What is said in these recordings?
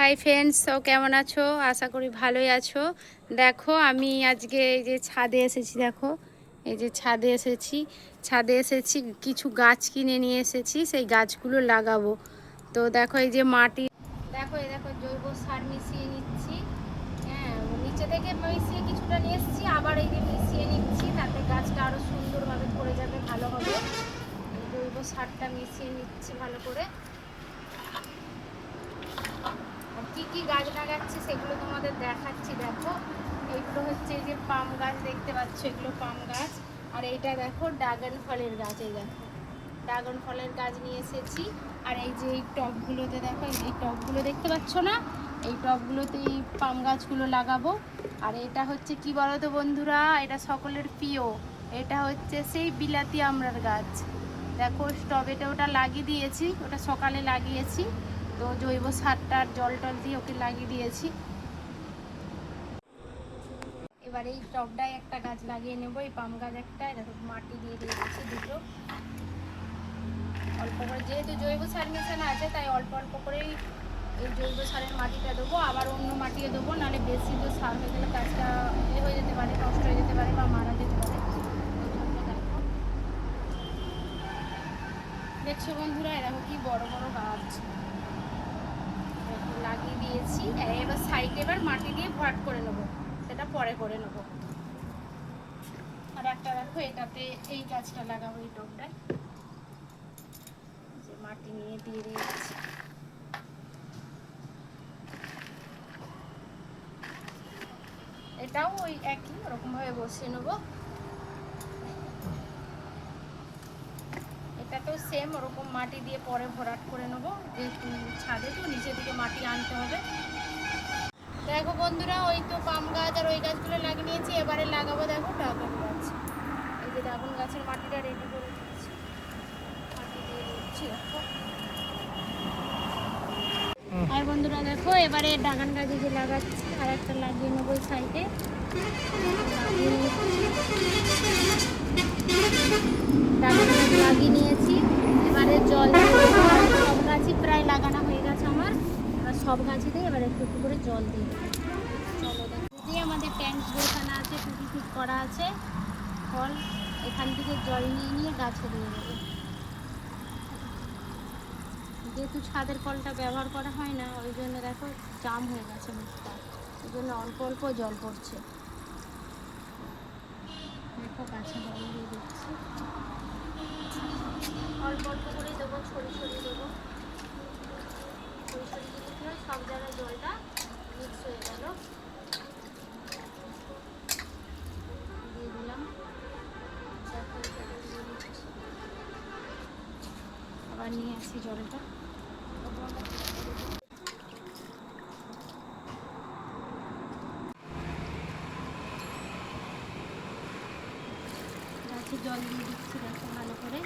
Hi friends, সব কেমন আছো? আশা করি ভালোই আছো। দেখো আমি আজকে এই যে ছাদে এসেছি। দেখো এই যে ছাদে এসেছি কিছু গাছ কিনে নিয়ে এসেছি, সেই গাছগুলো লাগাবো। তো দেখো এই যে মাটি, দেখো এই দেখো জৈব সার মিশিয়ে নিচ্ছি। হ্যাঁ, নিচে থেকে মিশিয়ে কিছুটা নিয়ে এসেছি, আবার এই যে মিশিয়ে নিচ্ছি, তাতে গাছটা আরও সুন্দরভাবে ধরে যাবে, ভালো হবে। জৈব সারটা মিশিয়ে নিচ্ছি ভালো করে। আর কি কি গাছ লাগাচ্ছি সেগুলো তোমাদের দেখাচ্ছি। দেখো এইগুলো হচ্ছে এই যে পাম গাছ দেখতে পাচ্ছ, এগুলো পাম গাছ। আর এইটা দেখো ড্রাগন ফলের গাছ। এই দেখো ড্রাগন ফলের গাছ নিয়ে এসেছি। আর এই যে এই টবগুলোতে দেখো, এই টবগুলো দেখতে পাচ্ছ না, এই টবগুলোতে এই পাম গাছগুলো লাগাবো। আর এটা হচ্ছে কি বলো তো বন্ধুরা, এটা সকলের প্রিয়, এটা হচ্ছে সেই বিলাতি আমড়ার গাছ। দেখো টবেটা ওটা লাগিয়ে দিয়েছি, ওটা সকালে লাগিয়েছি। তো জৈব সারটার জল টল দিয়ে ওকে লাগিয়ে দিয়েছি। এবার এই টবটায় একটা গাছ লাগিয়ে নেবো, এই পাম গাছ একটা। দেখো মাটি দিয়ে দিয়েছি দুটো, অল্প করে, যেহেতু জৈব সার মেশানো আছে তাই অল্প অল্প করেই এই জৈব সারের মাটিটা দেবো। আবার অন্য মাটিও দেবো, নাহলে বেশি তো সার হয়ে গেলে গাছটা হয়ে যেতে পারে, নষ্ট হয়ে যেতে পারে বা মারা যেতে পারে। দেখো দেখছো বন্ধুরা, এরকম কি বড় বড় গাছ লাগিয়ে দিয়েছি। এবার সাইডে এবার মাটি দিয়ে ভরাট করে নেবো, সেটা পরে করে নেবো। আর একটা দেখো এটাতে এই গাছটা লাগাবো, এই টবটায় যে মাটি নিয়ে দিয়ে দিয়েছি। এটাও ওই একই ওরকম ভাবে বসিয়ে নেবো। এটাতেও সেম ওরকম মাটি দিয়ে পরে ভরাট করে নেবো, যেহেতু ছাদে তো নিচে দিকে মাটি আনতে হবে। দেখো বন্ধুরা, ওই তো পাম গাছ আর ওই গাছগুলো লাগিয়ে নিয়েছি। এবারে লাগাবো দেখো ড্রাগন গাছ। এই যে ড্রাগন গাছের মাটিটা রেডি করে দিচ্ছি, মাটি দিয়ে দিচ্ছি। দেখো আর বন্ধুরা দেখো এবারে ড্রাগন গাছে যে লাগাচ্ছি, আর একটা লাগিয়ে নেবো ওই সাইডে। ড্রাগন গাছ লাগিয়ে নিয়েছি, এবারে জল সব গাছই প্রায় লাগানো হয়ে গেছে আমার। এবার সব গাছেতে এবার একটু একটু করে জল দিয়ে দেবো। চলো দেখো, যদি আমাদের ট্যাঙ্ক যেখানে আছে টুটি ফিট করা আছে, ফল এখান থেকে জল নিয়ে নিয়ে গাছে দিয়ে দেবো। যেহেতু ছাদের কলটা ব্যবহার করা হয় না, ওই জন্য দেখো জাম হয়ে গেছে মুখটা, ওই জন্য অল্প অল্প জল পড়ছে। দেখো গাছে জল দিয়ে দিচ্ছি, অল্প অল্প করে দেবো, ছড়িয়ে ছড়িয়ে দেবো। ছড়িয়ে ছড়িয়ে দিলে সব জায়গায় জলটা মিক্স হয়ে গেল। দিয়ে দিলাম, আবার নিয়ে আসি জলটা। গাছে জল দিয়ে দিচ্ছি দেখো ভালো করে।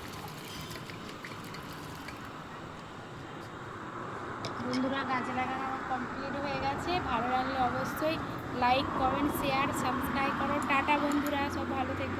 বন্ধুরা গাছ লাগানো আমার কমপ্লিট হয়ে গেছে। ভালো লাগলে অবশ্যই লাইক, কমেন্ট, শেয়ার, সাবস্ক্রাইব করো। টাটা বন্ধুরা, সব ভালো থেকো।